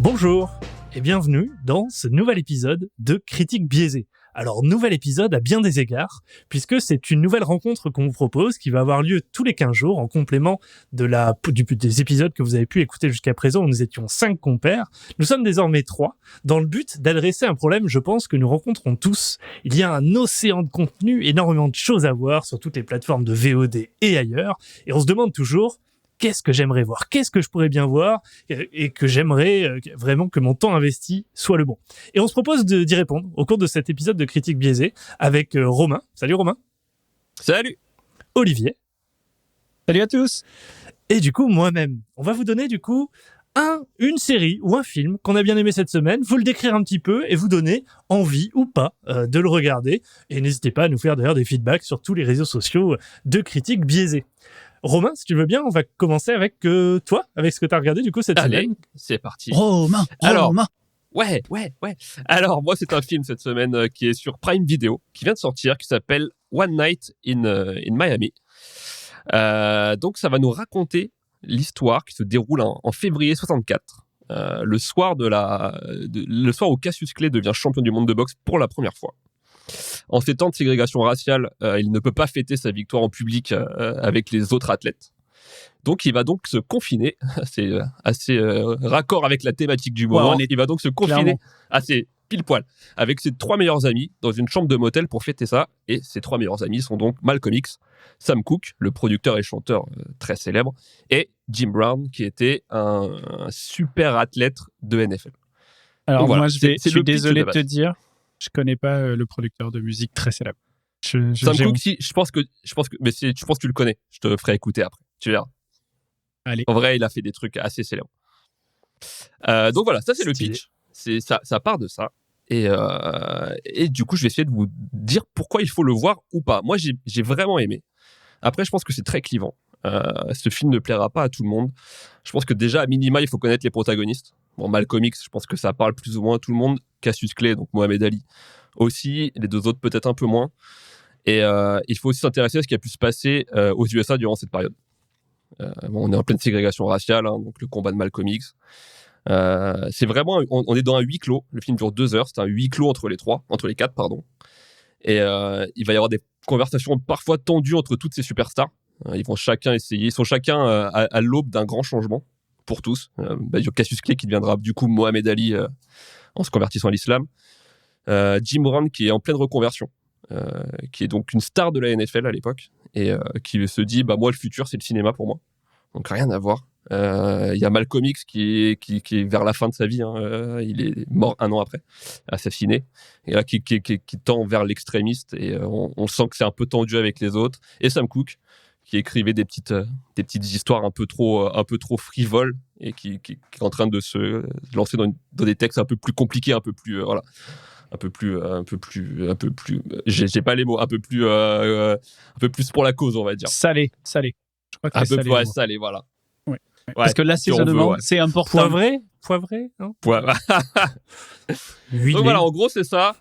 Bonjour et bienvenue dans ce nouvel épisode de Critique biaisée. Alors, nouvel épisode à bien des égards, puisque c'est une nouvelle rencontre qu'on vous propose qui va avoir lieu tous les 15 jours en complément des épisodes que vous avez pu écouter jusqu'à présent où nous étions 5 compères. Nous sommes désormais 3 dans le but d'adresser un problème, je pense, que nous rencontrons tous. Il y a un océan de contenu, énormément de choses à voir sur toutes les plateformes de VOD et ailleurs, et on se demande toujours qu'est-ce que j'aimerais voir, qu'est-ce que je pourrais bien voir et que j'aimerais vraiment que mon temps investi soit le bon. Et on se propose d'y répondre au cours de cet épisode de Critique biaisée avec Romain. Salut Romain. Salut. Olivier. Salut à tous. Et du coup, moi-même. On va vous donner du coup une série ou un film qu'on a bien aimé cette semaine, vous le décrire un petit peu et vous donner envie ou pas de le regarder. Et n'hésitez pas à nous faire d'ailleurs des feedbacks sur tous les réseaux sociaux de Critique biaisée. Romain, si tu veux bien, on va commencer avec toi, avec ce que tu as regardé du coup cette semaine. Allez, c'est parti. Romain. Ouais. Alors, moi, c'est un film cette semaine qui est sur Prime Video, qui vient de sortir, qui s'appelle One Night in Miami. Donc, ça va nous raconter l'histoire qui se déroule en février 64, le soir où Cassius Clay devient champion du monde de boxe pour la première fois. En ces temps de ségrégation raciale, il ne peut pas fêter sa victoire en public avec les autres athlètes. Donc, il va donc se confiner, c'est assez raccord avec la thématique du moment, il va donc se confiner assez pile-poil avec ses 3 meilleurs amis dans une chambre de motel pour fêter ça. Et ses 3 meilleurs amis sont donc Malcolm X, Sam Cooke, le producteur et chanteur très célèbre, et Jim Brown, qui était un super athlète de NFL. Alors, voilà, moi, je suis désolé de te dire, je connais pas le producteur de musique très célèbre. Sam Cooke, si, je pense que tu le connais. Je te ferai écouter après. Tu verras. Allez. En vrai, il a fait des trucs assez célèbres. Donc voilà, ça c'est le pitch. Ça part de ça. Et du coup, je vais essayer de vous dire pourquoi il faut le voir ou pas. Moi, j'ai vraiment aimé. Après, je pense que c'est très clivant. Ce film ne plaira pas à tout le monde. Je pense que déjà, à minima, il faut connaître les protagonistes. Bon, Malcolm X, je pense que ça parle plus ou moins à tout le monde. Cassius Clay, donc Mohamed Ali aussi. Les 2 autres, peut-être un peu moins. Et il faut aussi s'intéresser à ce qui a pu se passer aux USA durant cette période. On est en pleine ségrégation raciale, donc le combat de Malcolm X. C'est vraiment, on est dans un huis clos. Le film dure 2 heures. C'est un huis clos entre les 4, pardon. Et il va y avoir des conversations parfois tendues entre toutes ces superstars. Ils vont chacun essayer. Ils sont chacun à l'aube d'un grand changement pour tous. Il y a Cassius Clay qui deviendra du coup Mohamed Ali en se convertissant à l'islam. Jim Brown qui est en pleine reconversion, qui est donc une star de la NFL à l'époque et qui se dit moi le futur c'est le cinéma pour moi. Donc rien à voir. Il y a Malcolm X qui est vers la fin de sa vie, il est mort 1 an après, assassiné, et là qui tend vers l'extrémiste et on sent que c'est un peu tendu avec les autres. Et Sam Cooke qui écrivait des petites histoires un peu trop frivoles et qui est en train de se lancer dans des textes un peu plus compliqués, un peu plus j'ai pas les mots, un peu plus pour la cause, on va dire. Salé. Je crois que un peu salé. salé, voilà. Ouais. Parce que l'assaisonnement, c'est important. Poivré, non? Donc voilà, en gros, c'est ça.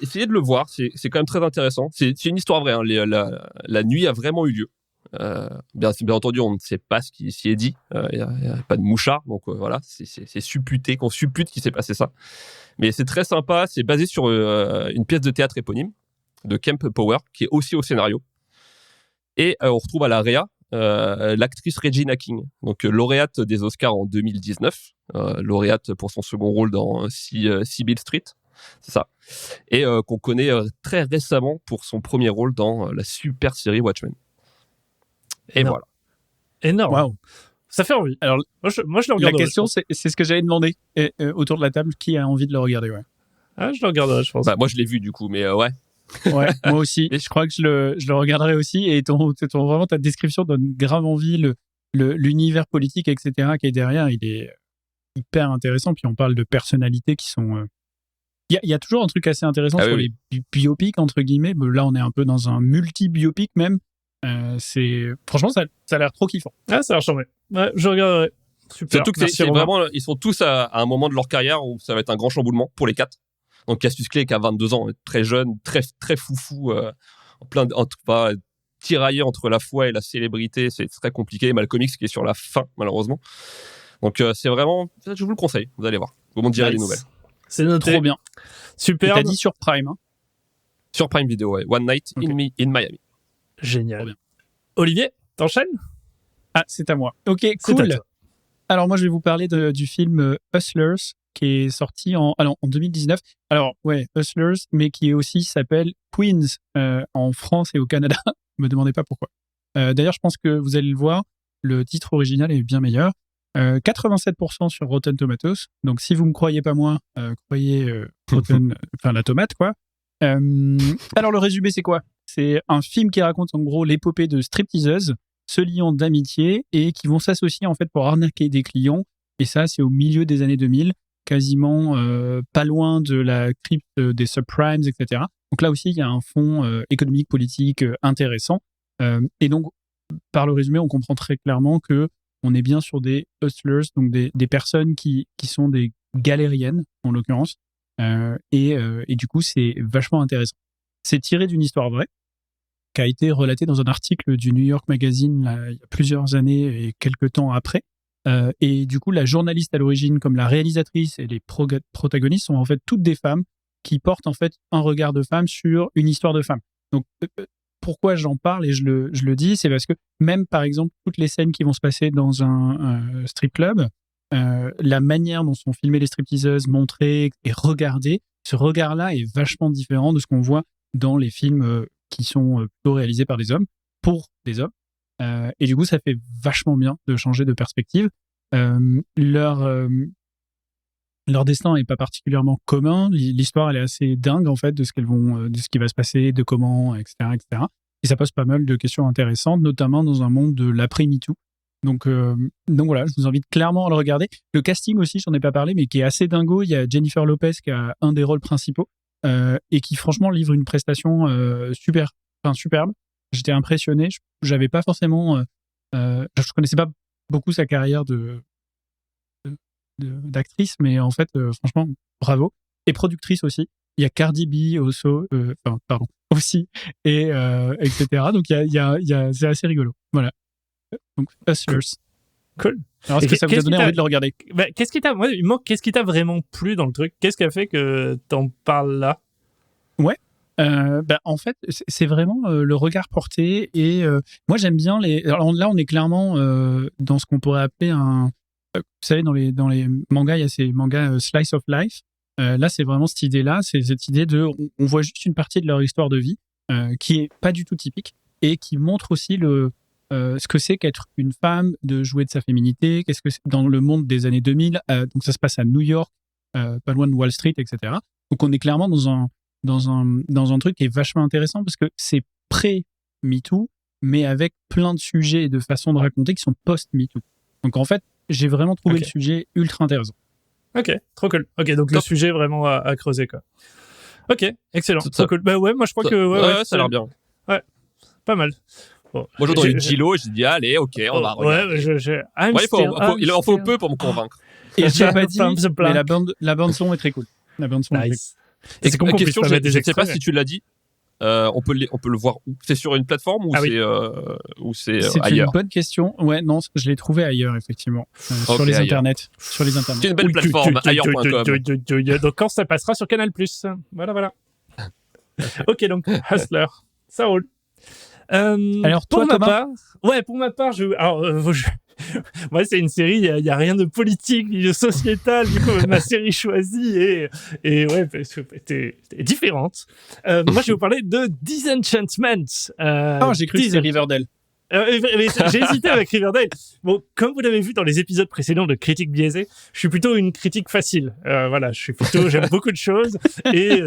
Essayez de le voir, c'est quand même très intéressant. C'est une histoire vraie, la nuit a vraiment eu lieu. Bien entendu, on ne sait pas ce qui s'y est dit. Il n'y a pas de mouchard, donc voilà, c'est supputé, qu'on suppute qu'il s'est passé ça. Mais c'est très sympa, c'est basé sur une pièce de théâtre éponyme de Kemp Power, qui est aussi au scénario. Et on retrouve à la réa l'actrice Regina King, donc lauréate des Oscars en 2019, lauréate pour son second rôle dans Sybil Street, c'est ça, et qu'on connaît très récemment pour son premier rôle dans la super série Watchmen. Et voilà. Énorme. Waouh. Ça fait envie. Alors, moi, je le regarderai. La question, c'est ce que j'allais demander. Autour de la table, qui a envie de le regarder, ouais. Ah, je le regarderai, je pense. Moi, je l'ai vu, du coup, mais ouais. Ouais, moi aussi. Je crois que je le regarderai aussi. Et vraiment, ta description donne grave envie. L'univers politique, etc., qui est derrière, il est hyper intéressant. Puis on parle de personnalités qui sont... Il y a toujours un truc assez intéressant sur les biopics, entre guillemets. Là, on est un peu dans un multi-biopic même. Franchement, ça a l'air trop kiffant. Ah, ça a l'air charmé. Ouais, je regarderai. Super. Surtout que c'est vraiment, ils sont tous à un moment de leur carrière où ça va être un grand chamboulement pour les 4. Donc Cassius Clay qui a 22 ans, très jeune, très très foufou, tiraillé entre la foi et la célébrité, c'est très compliqué. Malcolm X qui est sur la fin malheureusement. Donc c'est vraiment, je vous le conseille, vous allez voir, vous m'en direz des nouvelles. C'est noté. Trop bien. Super. T'as dit sur Prime, hein? Sur Prime Video, ouais. One Night in Miami. Génial. Bien. Olivier, t'enchaînes? Ah, c'est à moi. Ok, cool. Alors moi, je vais vous parler du film Hustlers, qui est sorti en 2019. Alors, ouais, Hustlers, mais qui aussi s'appelle Queens en France et au Canada. Ne me demandez pas pourquoi. D'ailleurs, je pense que vous allez le voir, le titre original est bien meilleur. 87% sur Rotten Tomatoes. Donc, si vous me croyez pas moi, croyez la tomate, quoi. Alors, le résumé, c'est quoi? C'est un film qui raconte en gros l'épopée de stripteaseuses se liant d'amitié et qui vont s'associer en fait pour arnaquer des clients. Et ça, c'est au milieu des années 2000, quasiment pas loin de la crypte des subprimes, etc. Donc là aussi, il y a un fond économique, politique intéressant. Et donc, par le résumé, on comprend très clairement que on est bien sur des hustlers, donc des personnes qui sont des galériennes, en l'occurrence. Et du coup, c'est vachement intéressant. C'est tiré d'une histoire vraie, qui a été relatée dans un article du New York Magazine là, il y a plusieurs années et quelques temps après. Et du coup, la journaliste à l'origine, comme la réalisatrice et les protagonistes sont en fait toutes des femmes qui portent en fait un regard de femme sur une histoire de femme. Donc, pourquoi j'en parle et je le dis, c'est parce que même, par exemple, toutes les scènes qui vont se passer dans un strip club, la manière dont sont filmées les stripteaseuses, montrées et regardées, ce regard-là est vachement différent de ce qu'on voit dans les films qui sont plutôt réalisés par des hommes, pour des hommes. Et du coup, ça fait vachement bien de changer de perspective. Leur destin est pas particulièrement commun. L'histoire, elle est assez dingue, en fait, de ce qui va se passer, de comment, etc., etc. Et ça pose pas mal de questions intéressantes, notamment dans un monde de l'après-MeToo. Donc voilà, je vous invite clairement à le regarder. Le casting aussi, j'en ai pas parlé, mais qui est assez dingo. Il y a Jennifer Lopez qui a un des rôles principaux et qui franchement livre une prestation superbe. J'étais impressionné. J'avais pas forcément, je connaissais pas beaucoup sa carrière d'actrice, mais en fait, franchement, bravo. Et productrice aussi. Il y a Cardi B aussi, et etc. Donc c'est assez rigolo. Voilà. Donc Hustlers. Cool. Alors, est-ce que ça vous a donné envie de le regarder? Qu'est-ce qui t'a vraiment plu dans le truc? Qu'est-ce qui a fait que t'en parles là? Ouais. En fait, c'est vraiment le regard porté et moi j'aime bien Alors là, on est clairement dans ce qu'on pourrait appeler vous savez, dans les mangas, il y a ces mangas slice of life. Là, c'est vraiment cette idée-là, c'est cette idée on voit juste une partie de leur histoire de vie qui est pas du tout typique et qui montre aussi ce que c'est qu'être une femme, de jouer de sa féminité, qu'est-ce que c'est dans le monde des années 2000. Donc ça se passe à New York, pas loin de Wall Street, etc. Donc on est clairement dans un truc qui est vachement intéressant parce que c'est pré-MeToo, mais avec plein de sujets et de façons de raconter qui sont post-MeToo. Donc en fait, j'ai vraiment trouvé le sujet ultra intéressant. Ok, trop cool. Ok, donc le sujet vraiment à creuser, quoi. Ok, excellent. Trop cool. Bah ouais, moi je crois que... ça a l'air bien. Ouais, pas mal. Bon, moi j'ai entendu Gilo et j'ai dit allez, ok, on va regarder. Il en faut peu pour me convaincre. Et je l'ai pas dit, mais la bande son est très cool. La bande son est très cool. Et c'est comme question, je ne sais pas si tu l'as dit. On peut le voir où? C'est sur une plateforme ou c'est ailleurs? C'est une bonne question. Ouais, non, je l'ai trouvé ailleurs, effectivement. Sur les internets. C'est une belle plateforme, ailleurs.com. Donc quand ça passera sur Canal+. Voilà. Ok, donc Hustler, ça roule. Alors pour ma part, moi, c'est une série, il y a rien de politique ni de sociétal. Du coup, ma série choisie et ouais, était différente. Moi, je vais vous parler de Disenchantment. J'ai cru que c'était Riverdale. J'ai hésité avec Riverdale. Bon, comme vous l'avez vu dans les épisodes précédents de Critique biaisée, je suis plutôt une critique facile. Voilà, j'aime beaucoup de choses et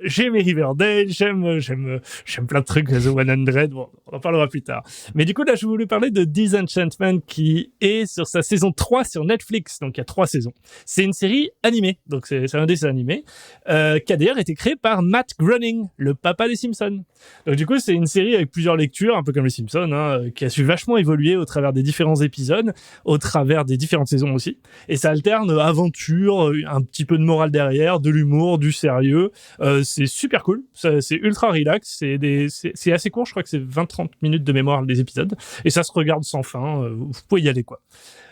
j'aime Riverdale, j'aime plein de trucs, The 100. Bon, on en parlera plus tard. Mais du coup, là, je voulais parler de Disenchantment qui est sur sa saison 3 sur Netflix. Donc, il y a 3 saisons. C'est une série animée. Donc, c'est un dessin animé, qui a d'ailleurs été créé par Matt Groening, le papa des Simpsons. Donc, du coup, c'est une série avec plusieurs lectures, un peu comme les Simpsons, hein, qui a su vachement évoluer au travers des différents épisodes, au travers des différentes saisons aussi. Et ça alterne aventure, un petit peu de morale derrière, de l'humour, du sérieux. C'est super cool. C'est ultra relax. C'est assez court. Je crois que c'est 20-30 minutes de mémoire des épisodes. Et ça se regarde sans fin. Vous pouvez y aller, quoi.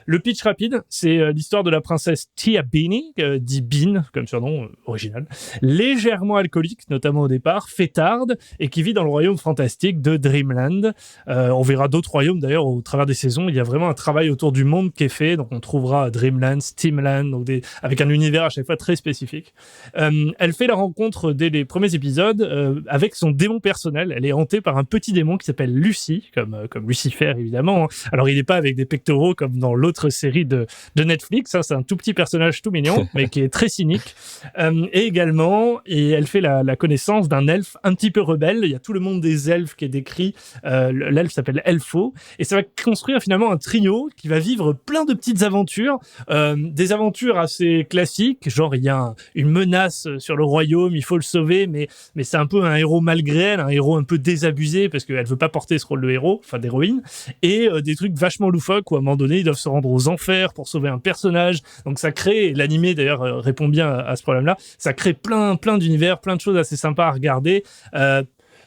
Le pitch rapide, c'est l'histoire de la princesse Tia Beanie, dit Bean, comme surnom original, légèrement alcoolique, notamment au départ, fêtarde, et qui vit dans le royaume fantastique de Dreamland. On verra d'autres royaumes d'ailleurs au travers des saisons. Il y a vraiment un travail autour du monde qui est fait, donc on trouvera Dreamland, Steamland, donc avec un univers à chaque fois très spécifique. Elle fait la rencontre dès les premiers épisodes avec son démon personnel. Elle est hantée par un petit démon qui s'appelle Lucy, comme Lucifer évidemment. Alors il n'est pas avec des pectoraux comme dans l'autre série de Netflix, hein, c'est un tout petit personnage tout mignon, mais qui est très cynique. Et également, elle fait la connaissance d'un elfe un petit peu rebelle. Il y a tout le monde des elfes qui est décrit. L'elfe s'appelle Elfo, et ça va construire finalement un trio qui va vivre plein de petites aventures, des aventures assez classiques, genre il y a une menace sur le royaume, il faut le sauver, mais c'est un peu un héros malgré elle, un héros un peu désabusé parce qu'elle veut pas porter ce rôle de héros, enfin d'héroïne, et des trucs vachement loufoques où à un moment donné ils doivent se rendre aux enfers pour sauver un personnage. Donc ça crée, l'animé d'ailleurs répond bien à ce problème-là, ça crée plein d'univers, plein de choses assez sympas à regarder.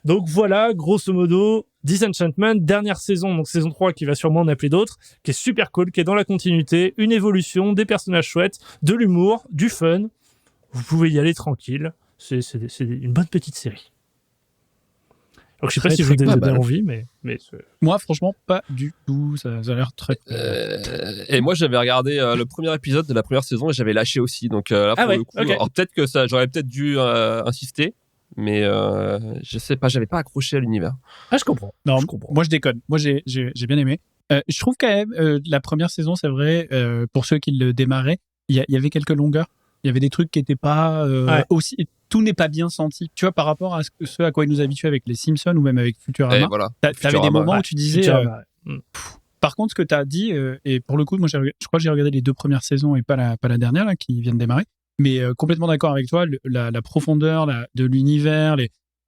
Donc voilà, grosso modo, Disenchantment, dernière saison, donc saison 3 qui va sûrement en appeler d'autres, qui est super cool, qui est dans la continuité, une évolution, des personnages chouettes, de l'humour, du fun. Vous pouvez y aller tranquille. C'est une bonne petite série. Donc je sais pas si je vous ai donné envie, mais moi franchement pas du tout, ça a l'air très et moi j'avais regardé le premier épisode de la première saison et j'avais lâché aussi, donc là pour le coup, okay. Alors peut-être que ça, j'aurais peut-être dû insister, mais je sais pas, j'avais pas accroché à l'univers. Ah, je comprends. Non, je comprends. Moi je déconne, moi j'ai bien aimé. Je trouve quand même la première saison, c'est vrai, pour ceux qui le démarraient, il y avait quelques longueurs. Il y avait des trucs qui étaient pas aussi. Tout n'est pas bien senti. Tu vois, par rapport à ce à quoi ils nous habituaient avec les Simpsons ou même avec Futurama. Voilà. T'avais des moments où tu disais. Par contre, ce que t'as dit, et pour le coup, moi, je crois que j'ai regardé les 2 premières saisons et pas la dernière là, qui vient de démarrer. Mais complètement d'accord avec toi, la profondeur de l'univers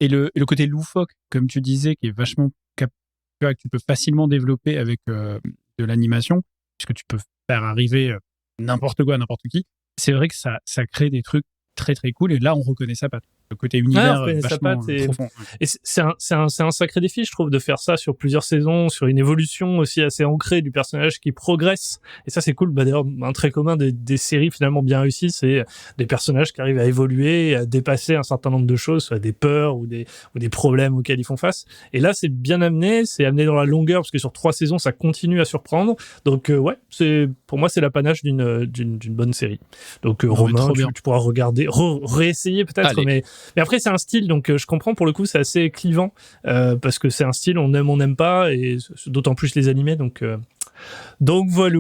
et le côté loufoque, comme tu disais, qui est vachement que tu peux facilement développer avec de l'animation, puisque tu peux faire arriver n'importe quoi à n'importe qui. C'est vrai que ça crée des trucs très très cool, et là on reconnaît sa patte, le côté univers vachement profond. Et c'est un sacré défi, je trouve, de faire ça sur plusieurs saisons, sur une évolution aussi assez ancrée du personnage qui progresse. Et ça c'est cool. D'ailleurs, un trait commun des séries finalement bien réussies, c'est des personnages qui arrivent à évoluer, à dépasser un certain nombre de choses, soit des peurs ou des problèmes auxquels ils font face. Et là c'est bien amené, c'est amené dans la longueur parce que sur 3 saisons ça continue à surprendre. Donc pour moi c'est l'apanage d'une bonne série. Donc Romain, tu pourras regarder, réessayer peut-être, mais après c'est un style, donc je comprends, pour le coup c'est assez clivant parce que c'est un style, on n'aime pas, et d'autant plus les animés, donc voilà.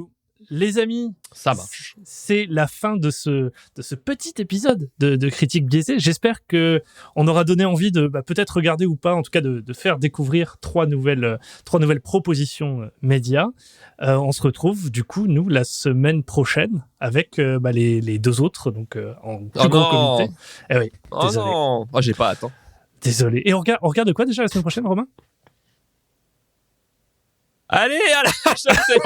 Les amis, ça marche. C'est la fin de ce petit épisode de Critique Biaisée. J'espère que on aura donné envie de peut-être regarder ou pas, en tout cas de faire découvrir 3 nouvelles propositions médias. On se retrouve du coup nous la semaine prochaine avec les 2 autres, donc en plus grand comité. Eh oui, désolé. Non, j'ai pas hâte. Désolé. Et on regarde quoi déjà la semaine prochaine, Romain? Allez,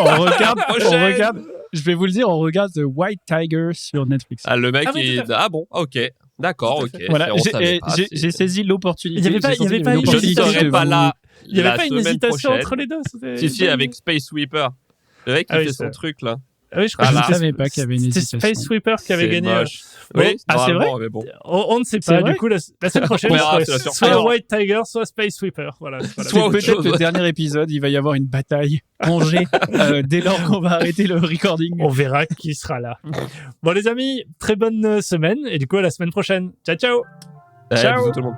on regarde, je vais vous le dire, on regarde The White Tiger sur Netflix. Ah, le mec bon, ok, d'accord, ok. Voilà, j'ai saisi l'opportunité. Il n'y avait pas je ne serai pas là. Il n'y avait pas une hésitation entre les deux. Si, avec Space Sweeper. Le mec qui fait son truc là. Ah oui, je crois que je ne savais pas qu'il y avait une hésitation. C'était Space Sweeper qui avait gagné. Moche. Oui, c'est vrai, mais bon. On ne sait pas. Du coup, la semaine prochaine, soit White Tiger, soit Space Sweeper. Voilà. Soit peut-être le dernier épisode, il va y avoir une bataille rangée dès lors qu'on va arrêter le recording. On verra qui sera là. Bon, les amis, très bonne semaine, et du coup, à la semaine prochaine. Ciao, ciao. Ciao tout le monde.